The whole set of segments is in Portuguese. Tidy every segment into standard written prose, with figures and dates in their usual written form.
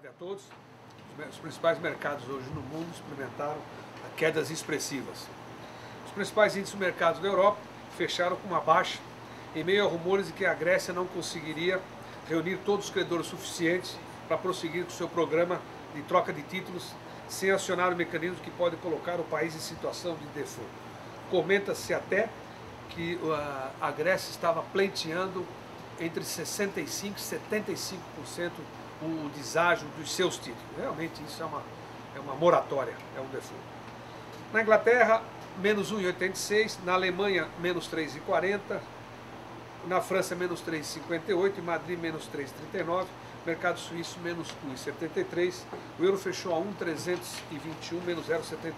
tarde a todos. Os principais mercados hoje no mundo experimentaram quedas expressivas. Os principais índices do mercado da Europa fecharam com uma baixa, em meio a rumores de que a Grécia não conseguiria reunir todos os credores suficientes para prosseguir com seu programa de troca de títulos sem acionar o mecanismo que pode colocar o país em situação de default. Comenta-se até que a Grécia estava pleiteando entre 65% e 75% o deságio dos seus títulos. Realmente isso é uma moratória, é um default. Na Inglaterra, menos 1,86, na Alemanha, menos 3,40, na França, menos 3,58, em Madrid, menos 3,39, mercado suíço, menos 1,73, o euro fechou a 1,321, menos 0,78.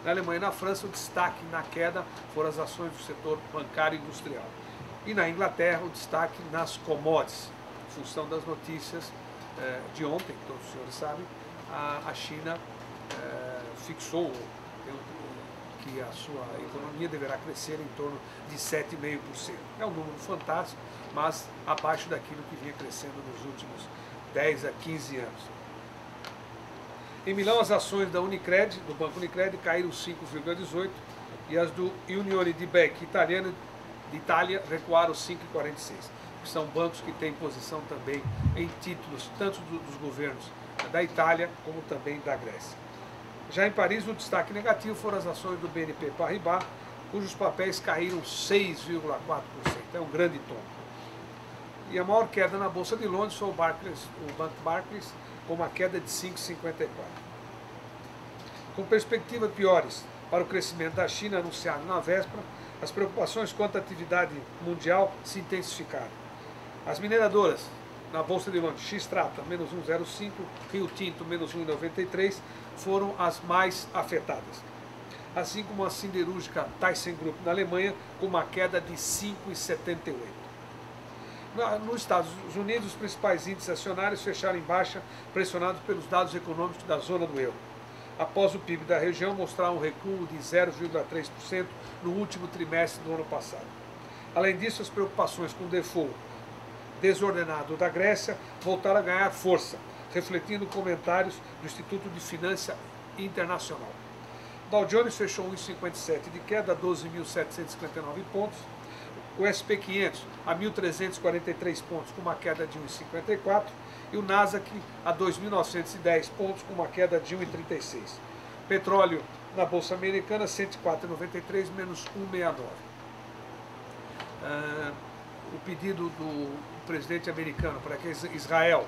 Na Alemanha e na França, o destaque na queda foram as ações do setor bancário e industrial. E na Inglaterra, o destaque nas commodities, em função das notícias de ontem, todos os senhores sabem, a China fixou que a sua economia deverá crescer em torno de 7,5%. É um número fantástico, mas abaixo daquilo que vinha crescendo nos últimos 10 a 15 anos. Em Milão, as ações da Unicred, do Banco Unicred, caíram 5,18% e as do Unione di Banque italiano de Itália recuaram 5,46%. Que são bancos que têm posição também em títulos tanto dos governos da Itália como também da Grécia. Já em Paris, o destaque negativo foram as ações do BNP Paribas, cujos papéis caíram 6,4%. É um grande tombo. E a maior queda na Bolsa de Londres foi o Banco Barclays, com uma queda de 5,54%. Com perspectivas piores para o crescimento da China anunciado na véspera, as preocupações quanto à atividade mundial se intensificaram. As mineradoras na Bolsa de Londres, Xstrata, menos 1,05, Rio Tinto, menos 1,93, foram as mais afetadas. Assim como a siderúrgica ThyssenKrupp na Alemanha, com uma queda de 5,78. Nos Estados Unidos, os principais índices acionários fecharam em baixa, pressionados pelos dados econômicos da zona do euro, após o PIB da região mostrar um recuo de 0,3% no último trimestre do ano passado. Além disso, as preocupações com o default desordenado da Grécia voltaram a ganhar força, refletindo comentários do Instituto de Finança Internacional. Dow Jones fechou 1,57 de queda, 12.759 pontos. O SP 500 a 1.343 pontos, com uma queda de 1,54. E o Nasdaq a 2.910 pontos, com uma queda de 1,36. Petróleo na Bolsa Americana, 104,93, menos 1,69. O pedido do presidente americano para que Israel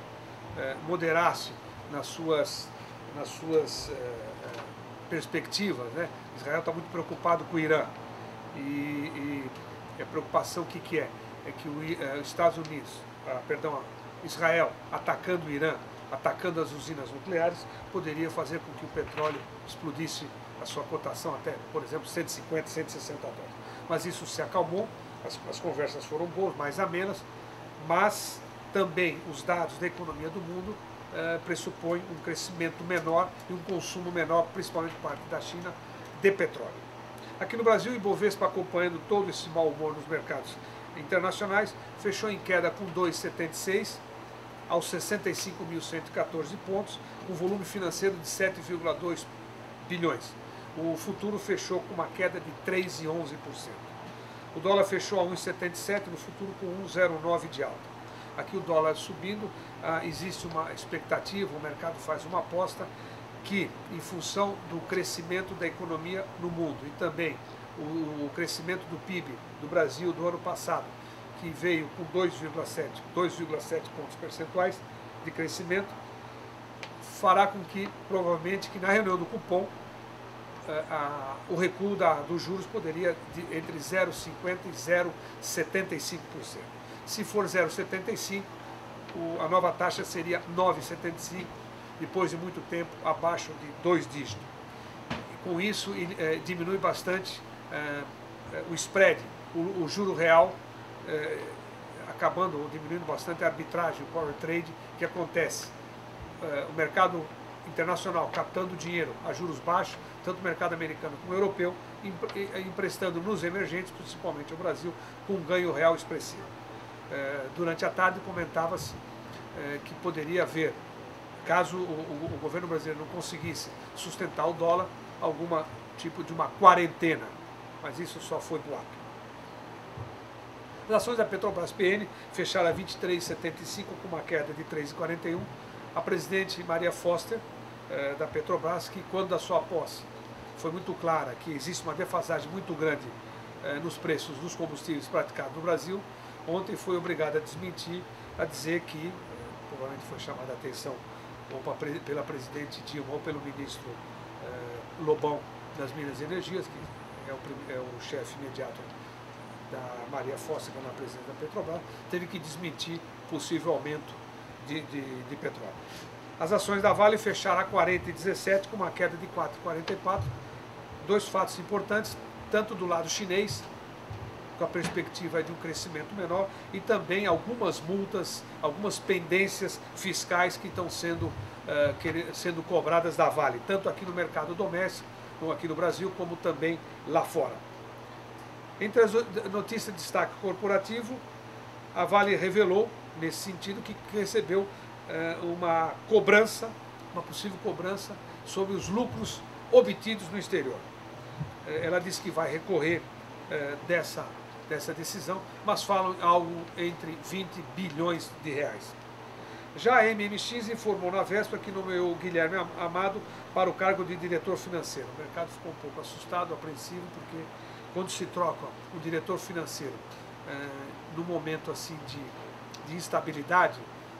moderasse nas suas perspectivas, né? Israel está muito preocupado com o Irã e a preocupação que é que os Estados Unidos, Israel atacando o Irã, atacando as usinas nucleares, poderia fazer com que o petróleo explodisse a sua cotação até, por exemplo, 150, 160 dólares. Mas isso se acalmou. As conversas foram boas, mais amenas, mas também os dados da economia do mundo pressupõem um crescimento menor e um consumo menor, principalmente por parte da China, de petróleo. Aqui no Brasil, o Ibovespa, acompanhando todo esse mau humor nos mercados internacionais, fechou em queda com 2,76 aos 65.114 pontos, com volume financeiro de 7,2 bilhões. O futuro fechou com uma queda de 3,11%. O dólar fechou a 1,77, no futuro com 1,09 de alta. Aqui o dólar subindo, existe uma expectativa, o mercado faz uma aposta que, em função do crescimento da economia no mundo e também o crescimento do PIB do Brasil do ano passado, que veio com 2,7 pontos percentuais de crescimento, fará com que, provavelmente, que na reunião do cupom, o recuo dos juros poderia entre 0,50% e 0,75%. Se for 0,75%, a nova taxa seria 9,75%, depois de muito tempo abaixo de 2 dígitos. E com isso, diminui bastante o spread, o juro real, acabando diminuindo bastante a arbitragem, o power trade que acontece. O mercado internacional captando dinheiro a juros baixos, tanto o mercado americano como o europeu, emprestando nos emergentes, principalmente o Brasil, com um ganho real expressivo. Durante a tarde comentava-se que poderia haver caso o governo brasileiro não conseguisse sustentar o dólar, alguma tipo de uma quarentena, mas isso só foi boato. As ações da Petrobras PN fecharam a 23,75 com uma queda de 3,41. A presidente Maria Foster, da Petrobras, que quando da sua posse foi muito clara que existe uma defasagem muito grande nos preços dos combustíveis praticados no Brasil, ontem foi obrigada a desmentir, a dizer que, provavelmente foi chamada a atenção ou pela presidente Dilma ou pelo ministro Lobão das Minas e Energias, que é o chefe imediato da Maria Foster, que é a presidente da Petrobras, teve que desmentir possível aumento de petróleo. As ações da Vale fecharam a 40,17 com uma queda de 4,44. Dois fatos importantes, tanto do lado chinês, com a perspectiva de um crescimento menor, e também algumas multas, algumas pendências fiscais que estão sendo cobradas da Vale, tanto aqui no mercado doméstico, como aqui no Brasil, como também lá fora. Entre as notícias de destaque corporativo, a Vale revelou, nesse sentido, que recebeu uma possível cobrança sobre os lucros obtidos no exterior. Ela disse que vai recorrer dessa decisão, mas falam algo entre 20 bilhões de reais. Já a MMX informou na véspera que nomeou Guilherme Amado para o cargo de diretor financeiro. O mercado ficou um pouco assustado, apreensivo, porque quando se troca o diretor financeiro num momento assim de instabilidade,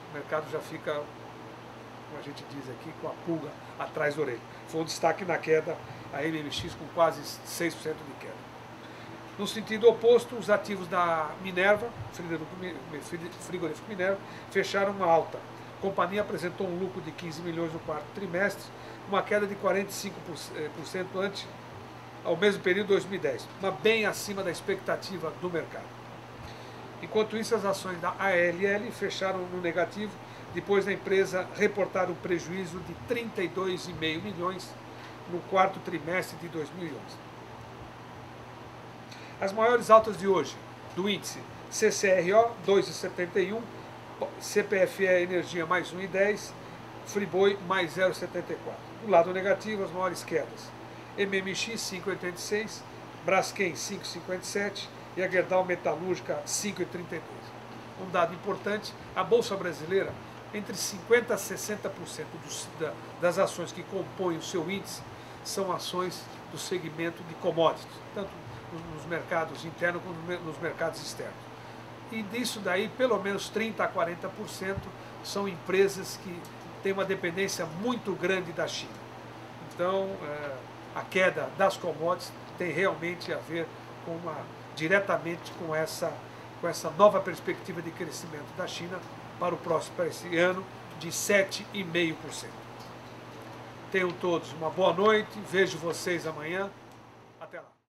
o mercado já fica, como a gente diz aqui, com a pulga atrás da orelha. Foi um destaque na queda, a MMX com quase 6% de queda. No sentido oposto, os ativos da Minerva, frigorífico Minerva, fecharam uma alta. A companhia apresentou um lucro de 15 milhões no quarto trimestre, uma queda de 45% ante ao mesmo período de 2010, mas bem acima da expectativa do mercado. Enquanto isso, as ações da ALL fecharam no negativo, depois da empresa reportar um prejuízo de 32,5 milhões no quarto trimestre de 2011. As maiores altas de hoje, do índice CCRO 2,71, CPFE Energia mais 1,10, Friboi mais 0,74. Do lado negativo, as maiores quedas. MMX 5,86, Braskem 5,57 e a Gerdau Metalúrgica 5,32. Um dado importante, a Bolsa Brasileira, entre 50% a 60% das ações que compõem o seu índice são ações do segmento de commodities, tanto nos mercados internos como nos mercados externos. E disso daí, pelo menos 30% a 40% são empresas que têm uma dependência muito grande da China. Então, a queda das commodities tem realmente a ver diretamente com essa nova perspectiva de crescimento da China para esse ano de 7,5%. Tenham todos uma boa noite, vejo vocês amanhã, até lá.